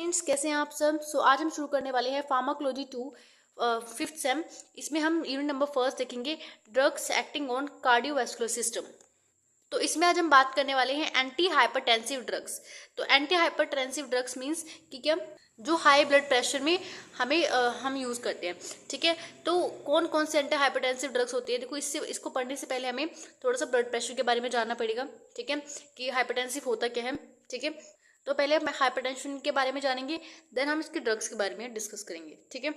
Friends, कैसे हैं आप सब। आज हम शुरू करने वाले हैं फार्माकोलॉजी 2 फिफ्थ सेम। इसमें हम यूनिट नंबर फर्स्ट देखेंगे, drugs acting on cardiovascular system. तो इसमें आज हम बात करने वाले हैं एंटी हाइपरटेंसिव ड्रग्स। तो एंटी हाइपरटेंसिव ड्रग्स मींस कि क्या, जो हाई ब्लड प्रेशर में हम यूज़ करते हैं। ठीक है, तो कौन कौन से एंटी हाइपरटेंसिव ड्रग्स होती है। देखो, इसको पढ़ने से पहले हमें थोड़ा सा ब्लड प्रेशर के बारे में जानना पड़ेगा। ठीक है, कि हाइपरटेंसिव होता क्या है। ठीक है, तो पहले हम हाइपरटेंशन के बारे में जानेंगे, देन हम इसके ड्रग्स के बारे में डिस्कस करेंगे। ठीक है,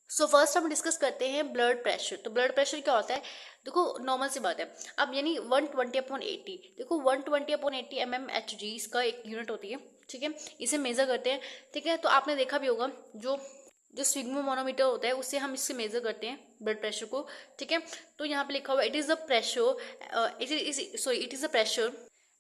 सो फर्स्ट हम डिस्कस करते हैं ब्लड प्रेशर। तो ब्लड प्रेशर क्या होता है। देखो, नॉर्मल सी बात है। अब यानी 120/80, देखो 120/80 mmHg इसका एक यूनिट होती है। ठीक है, इसे मेजर करते हैं। ठीक है, तो आपने देखा भी होगा, जो जो स्फिग्मोमोनोमीटर होता है उससे हम इससे मेजर करते हैं ब्लड प्रेशर को। ठीक है, तो यहाँ पे लिखा हुआ it is the pressure, it is the pressure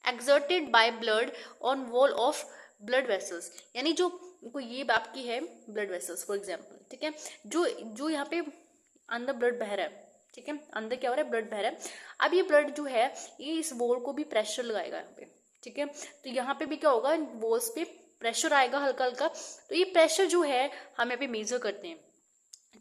exerted by blood on wall of blood vessels. यानी जो कोई ये आपकी है ब्लड वेसल्स फॉर एग्जांपल। ठीक है, जो जो यहाँ पे अंदर ब्लड बह रहा है। ठीक है, अंदर क्या हो रहा है, ब्लड बह रहा है। अब ये ब्लड जो है ये इस वॉल को भी प्रेशर लगाएगा यहाँ पे। ठीक है, तो यहाँ पे भी क्या होगा, वॉल्स पे प्रेशर आएगा हल्का हल्का। तो ये प्रेशर जो है हम यहाँ पे मेजर करते हैं।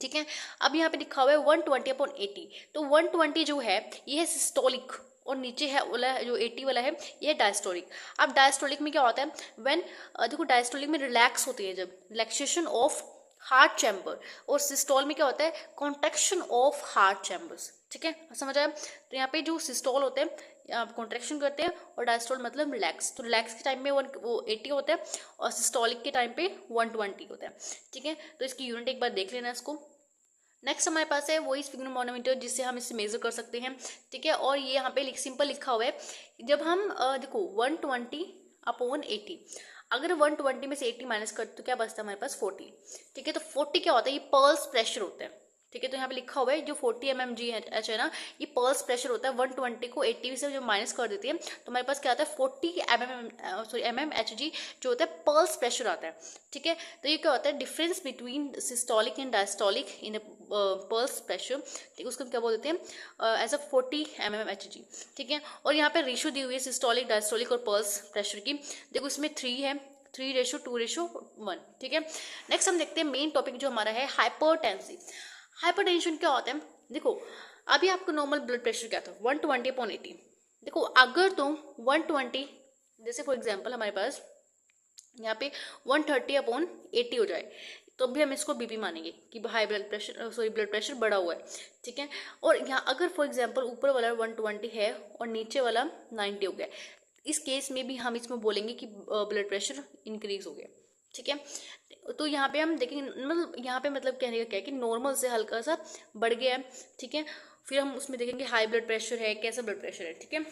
ठीक है, अब यहाँ पे लिखा हुआ है 120/80। तो 120 जो है ये है सिस्टोलिक, और नीचे है वाला जो 80 वाला है ये डायस्टोलिक। अब डायस्टोलिक में क्या होता है, व्हेन देखो डायस्टोलिक में रिलैक्स होती है, जब रिलैक्सेशन ऑफ हार्ट चैम्बर, और सिस्टोल में क्या होता है, कॉन्ट्रैक्शन ऑफ हार्ट चैम्बर्स। ठीक है, समझ आया। तो यहाँ पे जो सिस्टोल होते हैं आप कॉन्ट्रैक्शन करते हैं, और डायस्टोल मतलब रिलैक्स। तो रिलैक्स के टाइम में वो 80 होता है, और सिस्टोलिक के टाइम पे 120 होता है। ठीक है, तो इसकी यूनिट एक बार देख लेना इसको। नेक्स्ट हमारे पास है वही स्फिग्मोमोनोमीटर, जिससे हम इसे मेजर कर सकते हैं। ठीक है, और ये यहाँ पे सिंपल लिखा हुआ है, जब हम देखो 120/80, अगर 120 में से 80 माइनस कर तो क्या बचता है हमारे पास 40। ठीक है, तो 40 क्या होता है, ये पल्स प्रेशर होता है। ठीक है, तो यहाँ पे लिखा हुआ है जो 40 mmHg है ना, ये पल्स प्रेशर होता है। 120 को 80 से जब माइनस कर देती है तो हमारे पास क्या आता है 40 mmHg जो होता है पल्स प्रेशर आता है। ठीक है, तो ये क्या होता है, difference between systolic and diastolic in pulse pressure. ठीक है, उसको क्या बोल देते हैं एज अ 40 mmHg। ठीक है, और यहाँ पे रेशियो दी हुई है सिस्टोलिक, डायस्टोलिक और पल्स प्रेशर की। देखो इसमें 3 है, 3:2:1। ठीक है, नेक्स्ट हम देखते हैं मेन टॉपिक जो हमारा है हाइपरटेंसिव। हाइपरटेंशन क्या होता है। देखो, अभी आपको नॉर्मल ब्लड प्रेशर क्या था 120/80। देखो अगर तो 120, जैसे फॉर एग्जांपल हमारे पास यहाँ पे 130/80 हो जाए, तो भी हम इसको बीपी मानेंगे कि हाई ब्लड प्रेशर बढ़ा हुआ है। ठीक है, और यहाँ अगर फॉर एग्जांपल ऊपर वाला 120 है और नीचे वाला 90 हो गया, इस केस में भी हम इसमें बोलेंगे कि ब्लड प्रेशर इंक्रीज हो गया। ठीक है, तो यहाँ पे हम देखेंगे, मतलब यहाँ पे मतलब कहने का क्या है कि नॉर्मल से हल्का सा बढ़ गया है। ठीक है, फिर हम उसमें देखेंगे हाई ब्लड प्रेशर है, कैसा ब्लड प्रेशर है। ठीक है,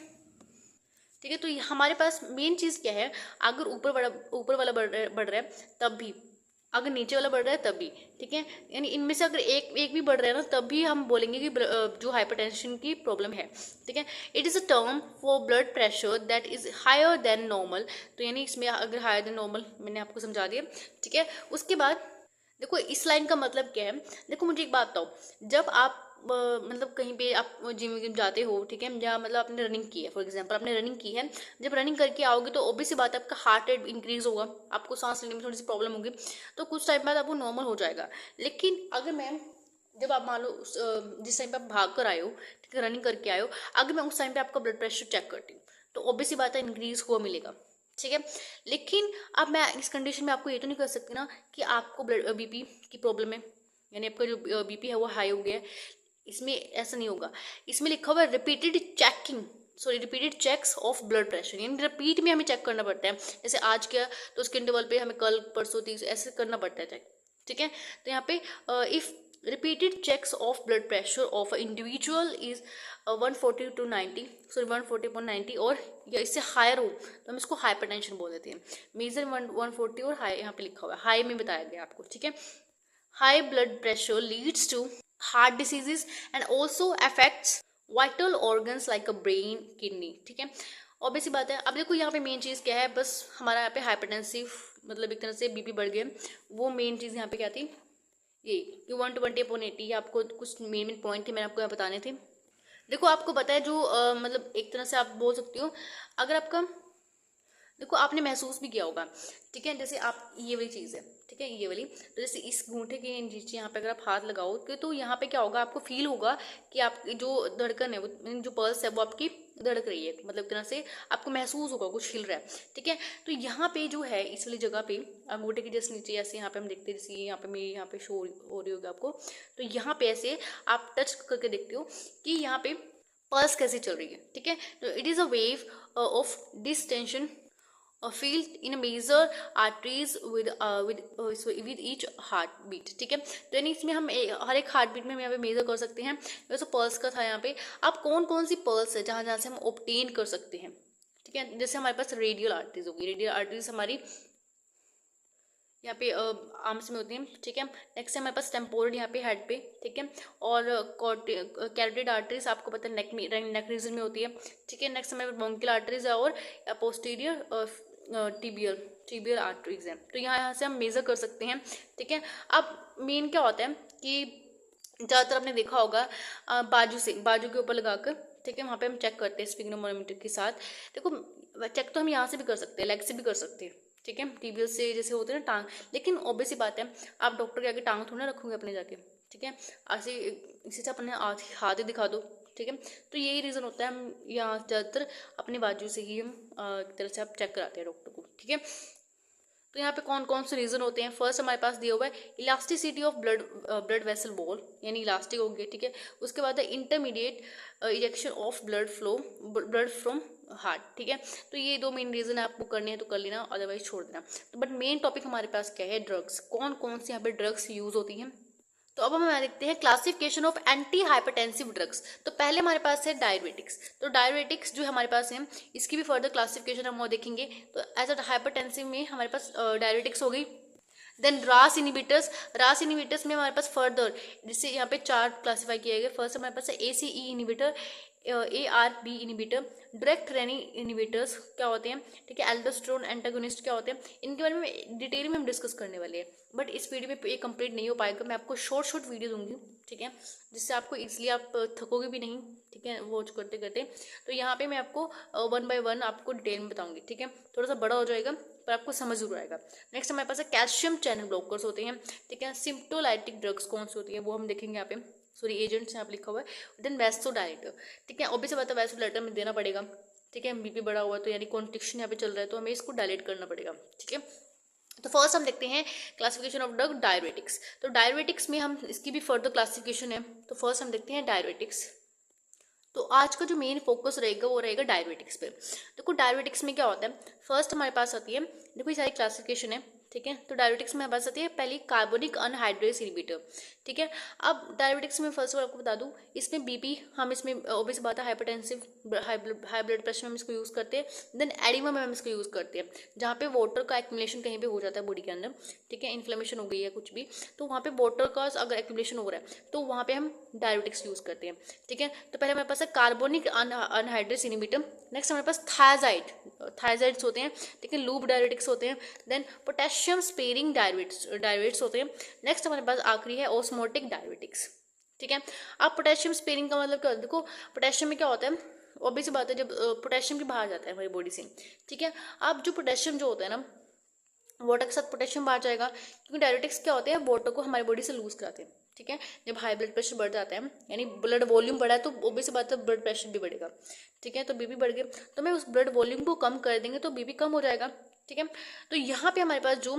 ठीक है, तो हमारे पास मेन चीज़ क्या है, अगर ऊपर वाला बढ़ रहा है तब भी, अगर नीचे वाला बढ़ रहा है तब भी। ठीक है, यानी इनमें से अगर एक भी बढ़ रहा है ना, तब भी हम बोलेंगे कि जो हाइपरटेंशन की प्रॉब्लम है। ठीक है, it is a term for blood pressure that is higher than normal. तो यानी इसमें अगर हायर देन नॉर्मल मैंने आपको समझा दिया। ठीक है, उसके बाद देखो इस लाइन का मतलब क्या है। देखो मुझे एक बात बताओ, जब आप मतलब कहीं पे आप जिम जाते हो, ठीक है, या मतलब आपने रनिंग की है, फॉर एग्जांपल आपने रनिंग की है, जब रनिंग करके आओगे तो ऑब्वियस सी बात है आपका हार्ट रेट इंक्रीज होगा, आपको सांस लेने में थोड़ी सी प्रॉब्लम होगी, तो कुछ टाइम बाद आपको नॉर्मल हो जाएगा। लेकिन अगर मैं, जब आप मान लो जिस टाइम पे आप भाग कर आए हो, ठीक है, रनिंग करके आए हो, अगर मैं उस टाइम पे आपका ब्लड प्रेशर चेक करती हूँ तो ऑब्वियस सी बात है इंक्रीज हुआ मिलेगा। ठीक है, लेकिन अब मैं इस कंडीशन में आपको ये तो नहीं कर सकती ना कि आपको ब्लड बीपी की प्रॉब्लम है, यानी आपका जो बीपी है वो हाई हो गया है। इसमें ऐसा नहीं होगा, इसमें लिखा हुआ है repeated checks of blood pressure, यानी रिपीट में हमें चेक करना पड़ता है। जैसे आज किया तो उसके इंटरवल पे हमें कल परसों 30 ऐसे करना पड़ता है चेक। ठीक है, तो यहाँ पे if repeated checks of blood pressure of individual is 140/90 और या इससे हायर हो तो हम इसको हाइपरटेंशन बोल देते हैं। मेजर 140 और हाई यहाँ पे लिखा हुआ है, हाई में बताया गया आपको। ठीक है, high blood pressure leads to heart diseases and also affects vital organs like a brain, kidney. ठीक है, ऑब्वियस सी बात है। अब देखो यहाँ पे मेन चीज़ क्या है, बस हमारा यहाँ पे हाइपरटेंसिव मतलब एक तरह से बीपी बढ़ गया, वो मेन चीज़ यहाँ पे क्या थी, ये कि 120/80। आपको कुछ मेन पॉइंट थे मैंने आपको यहाँ बताने थे। देखो आपको पता है जो मतलब एक तरह से आप बोल सकती हो, अगर आपका देखो आपने महसूस भी किया होगा, ठीक है, जैसे आप ये वाली चीज़ है, ठीक है, ये वाली, तो जैसे इस घूंटे के नीचे यहाँ पे अगर आप हाथ लगाओगे तो यहाँ पे क्या होगा, आपको फील होगा कि आपकी जो धड़कन है, वो जो पल्स है वो आपकी धड़क रही है, मतलब एक तरह से आपको महसूस होगा कुछ हिल रहा है, ठीक है। तो यहाँ पे जो है इस वाली जगह पे अंगूठे के जैसे नीचे ऐसे यहाँ पे हम देखते हैं, जैसे यहाँ पे मेरी यहाँ पे शो हो रही होगी आपको, तो यहाँ पे ऐसे आप टच करके देखते हो कि यहाँ पे पल्स कैसे चल रही है, ठीक है। तो it is a wave of distension filled in a major arteries with each heartbeat, ठीक है। तो यानी इसमें हम हर एक हार्ट बीट में हम यहाँ पे मेजर कर सकते हैं। वैसे पल्स का था यहाँ पे, अब कौन कौन सी पल्स है जहाँ जहाँ से हम ऑब्टेन कर सकते हैं, ठीक है। जैसे हमारे पास रेडियल आर्टरीज होगी, रेडियल आर्टरीज हमारी यहाँ पे आर्म्स में होती हैं, ठीक है। नेक्स्ट है हमारे पास टेम्पोरल यहाँ पे हेड पे, ठीक है। और कैरोटिड आर्टरीज आपको पता है नेक रीजन में होती है, ठीक है। नेक्स्ट हमारे ब्रोंकियल आर्टरीज है और पोस्टीरियर टिबियल आर्टरीज है। तो यहाँ से हम मेजर कर सकते हैं, ठीक है। अब मेन क्या होता है कि ज़्यादातर आपने देखा होगा बाजू के ऊपर लगाकर, ठीक है, वहाँ पे हम चेक करते हैं स्फिग्नोमोमीटर के साथ। देखो चेक तो हम यहाँ से भी कर सकते हैं, लेग से भी कर सकते हैं, ठीक है, टीबियल से जैसे होते हैं ना टांग, लेकिन ऑब्वियस सी बात है आप डॉक्टर के आगे टांग थोड़ा ना रखोगे अपने जाके, ठीक है, ऐसे इसी से अपने हाथ ही दिखा दो, ठीक है। तो यही रीज़न होता है, हम यहाँ ज़्यादातर अपनी बाजू से ही हम एक तरह से आप चेक कराते हैं डॉक्टर को, ठीक है। तो यहाँ पे कौन कौन से रीजन होते हैं, फर्स्ट हमारे पास दिया हुआ है elasticity of blood vessel wall, यानी इलास्टिक हो गया, ठीक है। उसके बाद है intermediate ejection of blood from heart, ठीक है। तो ये दो मेन रीजन है, आपको करने हैं तो कर लेना, अदरवाइज छोड़ देना। तो बट मेन टॉपिक हमारे पास क्या है, ड्रग्स, कौन कौन सी यहाँ पे ड्रग्स यूज होती हैं। तो अब हम देखते हैं classification of anti hypertensive drugs. तो पहले हमारे पास है डायरेटिक्स। तो डायरेटिक्स जो हमारे पास है इसकी भी फर्दर क्लासिफिकेशन हम वो देखेंगे। तो एज अ हाइपरटेंसिव में हमारे पास डायरेटिक्स हो गई। देन रास इनिबिटर्स में हमारे पास फर्दर जिससे यहाँ पे 4 क्लासीफाई किए गए। फर्स्ट हमारे पास है ACE inhibitor, ARB inhibitor, direct renin inhibitors क्या होते हैं, ठीक है, एल्डोस्टेरोन एंटागोनिस्ट क्या होते हैं, इनके बारे में डिटेल में हम डिस्कस करने वाले हैं। बट इस वीडियो में ये कंप्लीट नहीं हो पाएगा, मैं आपको शॉर्ट वीडियो दूंगी, ठीक है, जिससे आपको इजीली आप थकोगे भी नहीं, ठीक है, वॉच करते करते। तो यहाँ पे मैं आपको 1 by 1 आपको डिटेल में बताऊंगी, ठीक है, थोड़ा सा बड़ा हो जाएगा पर आपको समझ जरूर आएगा। नेक्स्ट हमारे पास कैल्शियम चैनल ब्लॉकर्स होते हैं, ठीक है। सिम्प्टोलाइटिक ड्रग्स कौन सी होती है वो हम देखेंगे यहाँ पे, सॉरी एजेंट्स यहाँ पे लिखा हुआ है। देन वैसोडाइलेटर, ठीक है, ऑब्वियस बात है वैसोडाइलेटर में देना पड़ेगा, ठीक है, बीपी बढ़ा हुआ तो यानी कॉन्ट्रिक्शन यहाँ पे चल रहा है तो हमें इसको डायलेट करना पड़ेगा, ठीक है। तो फर्स्ट हम देखते हैं क्लासिफिकेशन ऑफ ड्रग डायरेटिक्स। तो डायरेटिक्स में हम इसकी भी फर्दर क्लासिफिकेशन है। तो फर्स्ट हम देखते हैं डायरेटिक्स। तो आज का जो मेन फोकस रहेगा वो रहेगा डायरेटिक्स पे। देखो डायरेटिक्स में क्या होता है, फर्स्ट हमारे पास आती है, देखो ये सारी क्लासिफिकेशन है, ठीक है। तो डायरेटिक्स में हमारे पास आती है पहली कार्बोनिक अनहाइड्रेस इनिबिटर, ठीक है। अब डायरेटिक्स में फर्स्ट ऑफ ऑल आपको बता दूं, इसमें बीपी हम इसमें ऑब्वियस बात है हाइपरटेंसिव हाई ब्लड प्रेशर में हम इसको यूज़ करते हैं। देन एडिमा में हम इसको यूज़ करते हैं जहाँ पे वाटर का एक्यूमुलेशन कहीं पे हो जाता है बॉडी के अंदर, ठीक है, इन्फ्लेमेशन हो गई है कुछ भी, तो वहाँ पे वाटर का अगर एक्यूमुलेशन हो रहा है तो वहाँ पे हम डायरेटिक्स यूज़ करते हैं, ठीक है। तो पहले हमारे पास है कार्बोनिक अनहाइड्रेस इनिबिटर। नेक्स्ट हमारे पास थायजाइड्स होते हैं, ठीक है, लूप डायरेटिक्स होते हैं। देन पोटेशियम स्पेरिंग डायरेटिक्स होते हैं। नेक्स्ट हमारे पास आखिरी है ऑस्मोटिक डायरेटिक्स, ठीक है। अब पोटेशियम स्पेरिंग का मतलब क्या होता है, देखो पोटेशियम में क्या होता है, ऑब्वियस बात है जब पोटेशियम भी बाहर जाता है हमारी बॉडी से, ठीक है। अब जो पोटेशियम जो होता है ना, वाटर के साथ पोटेशियम बाहर जाएगा, क्योंकि डायरेटिक्स क्या होते हैं, वाटर को हमारी बॉडी से लूज कराते हैं, ठीक है। जब हाई ब्लड प्रेशर बढ़ जाता है यानी ब्लड वॉल्यूम बढ़ा है तो ऑब्वियस बात है ब्लड प्रेशर भी बढ़ेगा, ठीक है। तो बीपी बढ़ गया तो मैं उस ब्लड वॉल्यूम को कम कर देंगे तो बीपी कम हो जाएगा, ठीक है। तो यहाँ पे हमारे पास जो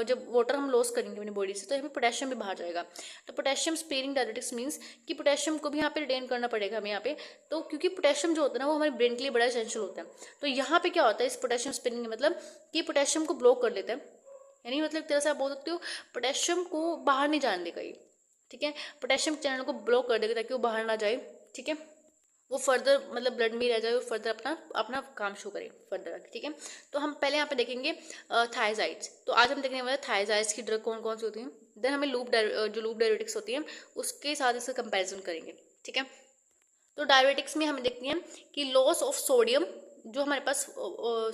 जब वाटर हम लॉस करेंगे अपनी बॉडी से तो यहाँ पे पोटेशियम भी बाहर जाएगा। तो पोटेशियम स्पेरिंग डायरेटिक्स मीन्स कि पोटेशियम को भी यहाँ पे रिटेन करना पड़ेगा हमें यहाँ पे, तो क्योंकि पोटेशियम जो होता है ना वो हमारे ब्रेन के लिए बड़ा एसेंशियल होता है। तो यहाँ पे क्या होता है इस पोटेशियम स्पेरिंग का मतलब कि पोटेशियम को ब्लॉक कर लेता है, यानी मतलब तरह से आप बोल सकते हो पोटेशियम को बाहर नहीं जाने देगा ये, ठीक है, पोटेशियम चैनल को ब्लॉक कर देगा ताकि वो बाहर ना जाए, ठीक है, वो फर्दर मतलब ब्लड में रह जाए, वो फर्दर अपना अपना काम शो करे फर्दर, ठीक है। तो हम पहले यहाँ पे देखेंगे थायजाइड्स। तो आज हम देखने वाले थायजाइड्स की ड्रग कौन कौन सी होती हैं। देन हमें लूप डायरेटिक्स होती है उसके साथ इसका कंपेरिजन करेंगे, ठीक है। तो डायरेटिक्स में हम देखते हैं कि लॉस ऑफ सोडियम, जो हमारे पास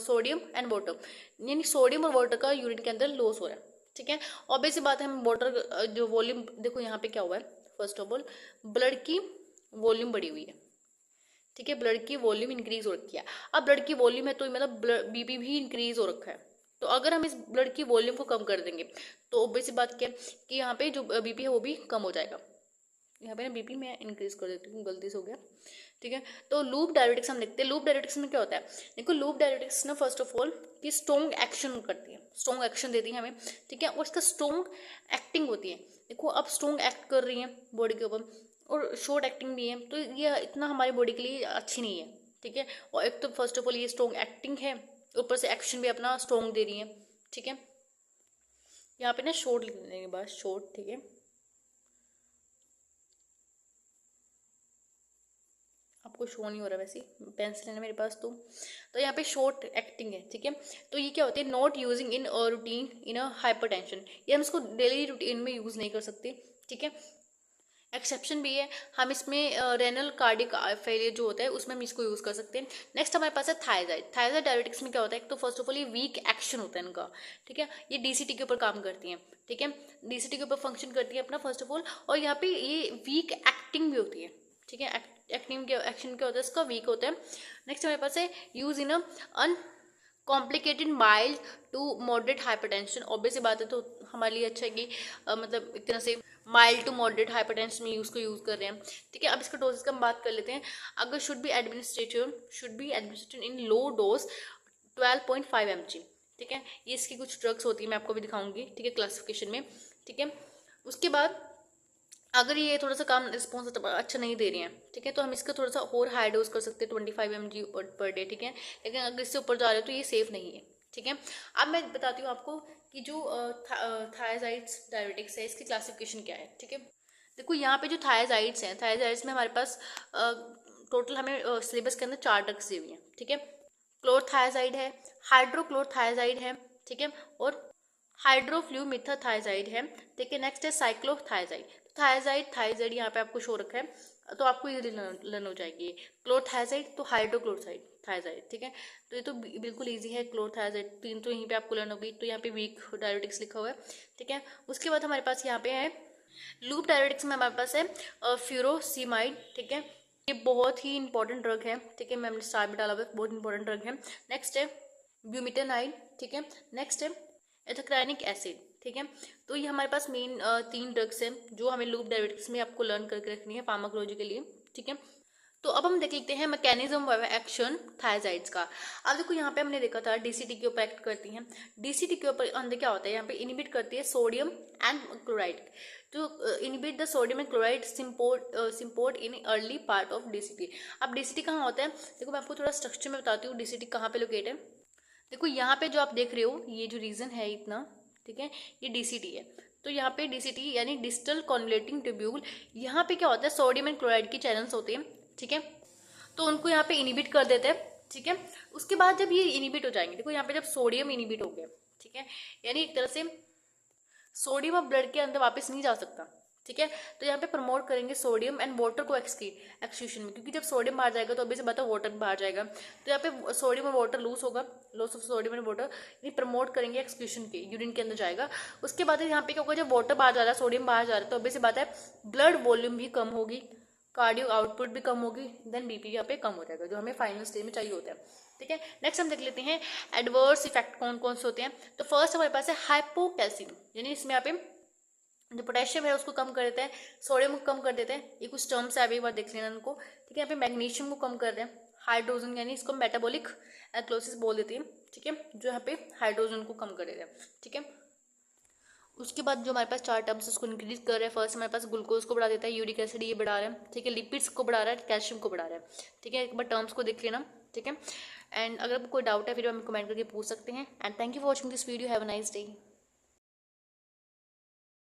सोडियम एंड वाटर, यानी सोडियम और वाटर का यूरिन के अंदर लॉस हो रहा है, ठीक है। ऑब्वियस बात है हम वाटर जो वॉल्यूम, देखो यहाँ पे क्या हुआ है, फर्स्ट ऑफ ऑल ब्लड की वॉल्यूम बढ़ी हुई है, ठीक है, ब्लड की वॉल्यूम इंक्रीज हो रखी है। अब ब्लड की वॉल्यूम है तो मतलब बीपी भी इंक्रीज हो रखा है। तो अगर हम इस ब्लड की वॉल्यूम को कम कर देंगे तो ऑब्वियस बात क्या है कि यहाँ पे जो बीपी है वो भी कम हो जाएगा। यहाँ पे ना बीपी मैं इंक्रीज कर देती हूँ, गलती से हो गया। ठीक है, तो लूप डायरेटिक्स हम देखते हैं। लूप डायरेटिक्स में क्या होता है, देखो लूप डायरेटिक्स ना फर्स्ट ऑफ ऑल कि स्ट्रॉन्ग एक्शन करती है, स्ट्रॉन्ग एक्शन देती है हमें। ठीक है, और इसका स्ट्रॉन्ग एक्टिंग होती है। देखो अब स्ट्रॉन्ग एक्ट कर रही है बॉडी के ऊपर और शॉर्ट एक्टिंग भी है, तो ये इतना हमारी बॉडी के लिए अच्छी नहीं है। ठीक है, और एक तो फर्स्ट ऑफ ऑल ये स्ट्रॉन्ग एक्टिंग है, ऊपर से एक्शन भी अपना स्ट्रॉन्ग दे रही है। ठीक है, यहाँ पे ना शॉर्ट लिखने के बाद शॉर्ट, ठीक है, आपको शो नहीं हो रहा वैसे, पेंसिल है ना मेरे पास। तो यहाँ पे शॉर्ट एक्टिंग है। ठीक है, तो ये क्या होती है, not using in routine in a hypertension, ये हम इसको डेली रूटीन में यूज नहीं कर सकते। ठीक है, एक्सेप्शन भी है, हम इसमें रेनल कार्डिक फेलियर जो होता है उसमें हम इसको यूज कर सकते हैं। नेक्स्ट हमारे पास है थायराइड। थायराइड डायबिटिक्स में क्या होता है, एक तो फर्स्ट ऑफ ऑल ये वीक एक्शन होता है इनका। ठीक है, ये डीसीटी के ऊपर काम करती हैं। ठीक है, डीसीटी के ऊपर फंक्शन करती है अपना फर्स्ट ऑफ ऑल, और यहाँ पे ये वीक एक्टिंग भी होती है। ठीक है, एक्टिंग के एक्शन क्या होता है इसका, वीक होता है। नेक्स्ट हमारे पास है use in uncomplicated mild to moderate hypertension. Obvious बात है, तो हमारे लिए अच्छा है कि मतलब एक तरह से माइल्ड टू मॉडरेट हाइपरटेंशन में यूज कर रहे हैं। ठीक है, अब इसका डोजेस का हम बात कर लेते हैं। अगर should be administrated in low dose 12.5 mg। ठीक है, ये इसकी कुछ ड्रग्स होती है, मैं आपको भी दिखाऊंगी। ठीक है, क्लासिफिकेशन में। ठीक है, उसके बाद अगर ये थोड़ा सा कम रिस्पॉन्स अच्छा नहीं दे रही हैं, ठीक है, तो हम इसका थोड़ा सा और हाई डोज कर सकते हैं 25 mg पर डे। ठीक है, लेकिन अगर इससे ऊपर जा रहे हो तो ये सेफ नहीं है। ठीक है, अब मैं बताती हूँ आपको कि जो थायराइड्स डायबिटिक्स है इसकी क्लासिफिकेशन क्या है। ठीक है, देखो यहाँ पे जो थायराइड्स हैं, थायराइड्स में हमारे पास टोटल हमें सिलेबस के अंदर 4 ड्रग्स दी हुई हैं। ठीक है, क्लोरथायाजाइड है, हाइड्रोक्लोरथायाजाइड है, ठीक है, और हाइड्रोफ्लूमिथाथायाजाइड है। ठीक है, नेक्स्ट है साइक्लोथायाजाइड। थायाजाइड यहाँ पे आपको शो रखा है, तो आपको ये लर्न हो जाएगी। क्लोरथायाजाइड तो हाइड्रोक्लोरसाइड थायाजाइड। ठीक है, तो ये तो बिल्कुल इजी है। क्लोरथायाजाइड 3 तो यहीं पे आपको लर्न होगी, तो यहाँ पे वीक डायबिटिक्स लिखा हुआ है। ठीक है, उसके बाद हमारे पास यहाँ पे है लूप डायबिटिक्स में हमारे पास है फ्यूरोसिमाइड। ठीक है, ये बहुत ही इंपॉर्टेंट ड्रग है। ठीक है, मैंने स्टार में डाला हुआ है, बहुत इंपॉर्टेंट ड्रग है। नेक्स्ट है ब्यूमिटेनाइड। ठीक है, नेक्स्ट है एथोक्राइनिक एसिड। ठीक है, तो ये हमारे पास मेन 3 ड्रग्स हैं जो हमें लूप डायबिटिक्स में आपको लर्न करके रखनी है फार्माकोलॉजी के लिए। ठीक है, तो अब हम देख लेते हैं मैकेनिज्म ऑफ एक्शन थायराइड्स का। अब देखो यहाँ पे हमने देखा था डीसीटी के ऊपर एक्ट करती हैं। डीसीटी के ऊपर अंदर क्या होता है, यहाँ पे इनिबिट करती है सोडियम एंड क्लोराइड, तो inhibit the sodium and chloride symport in early part of DCT. अब डीसीटी कहाँ होता है, देखो मैं आपको थोड़ा स्ट्रक्चर में बताती हूँ डीसीटी कहाँ पे लोकेट है। देखो यहाँ पे जो आप देख रहे हो ये जो रीजन है इतना, ठीक है, ये डीसीटी है। तो यहाँ पे डीसीटी यानी डिस्टल कॉन्वलेटिंग ट्यूब्यूल, यहाँ पे क्या होता है सोडियम एंड क्लोराइड की चैनल्स होते हैं। ठीक है, तो उनको यहाँ पे इनिबिट कर देते हैं। ठीक है, उसके बाद जब ये इनिबिट हो जाएंगे, देखो यहाँ पे जब सोडियम इनिबिट हो गया, ठीक है, यानी एक तरह से सोडियम अब ब्लड के अंदर वापस नहीं जा सकता। ठीक है, तो यहाँ पे प्रमोट करेंगे सोडियम एंड वाटर को एक्सक्रीशन में, क्योंकि जब सोडियम बाहर जाएगा तो अभी से बात है वाटर बाहर जाएगा, तो यहाँ पे सोडियम और वाटर लूज होगा, loss of sodium and water, ये प्रमोट करेंगे एक्सक्रीशन के, यूरिन के अंदर जाएगा। उसके बाद यहाँ पे क्या होगा, जब वाटर बाहर जा रहा है सोडियम बाहर जा रहा है, तो अभी से बात है ब्लड वॉल्यूम भी कम होगी, कार्डियो आउटपुट भी कम होगी, देन बीपी यहाँ पे कम हो जाएगा, जो हमें फाइनल स्टेज में चाहिए होता है। ठीक है, नेक्स्ट हम देख लेते हैं एडवर्स इफेक्ट कौन कौन से होते हैं। तो फर्स्ट हमारे पास है हाइपोकैल्सीमिया, यानी इसमें यहाँ पे जो पोटेशियम है उसको कम कर देते हैं, सोडियम को कम कर देते हैं, ये कुछ टर्म्स है अभी एक बार देख लेना इनको। ठीक है, यहाँ पे मैग्नीशियम को कम कर रहे हैं, हाइड्रोजन यानी इसको मेटाबॉलिक एक्लोसिस बोल देते हैं। ठीक है, जो यहाँ पे हाइड्रोजन को कम कर देते हैं। ठीक है, उसके बाद जो हमारे पास 4 टर्म्स उसको इंक्रीज कर रहे हैं। फर्स्ट हमारे पास ग्लूकोज को बढ़ा देता है, यूरिक एसिड ये बढ़ा रहा है। ठीक है, लिपिड्स को बढ़ा रहा है, कैल्शियम को बढ़ा रहा है। ठीक है, एक बार टर्म्स को देख लेना। ठीक है, एंड अगर आपको कोई डाउट है फिर हमें कमेंट करके पूछ सकते हैं। And thank you for watching this video, have a nice day.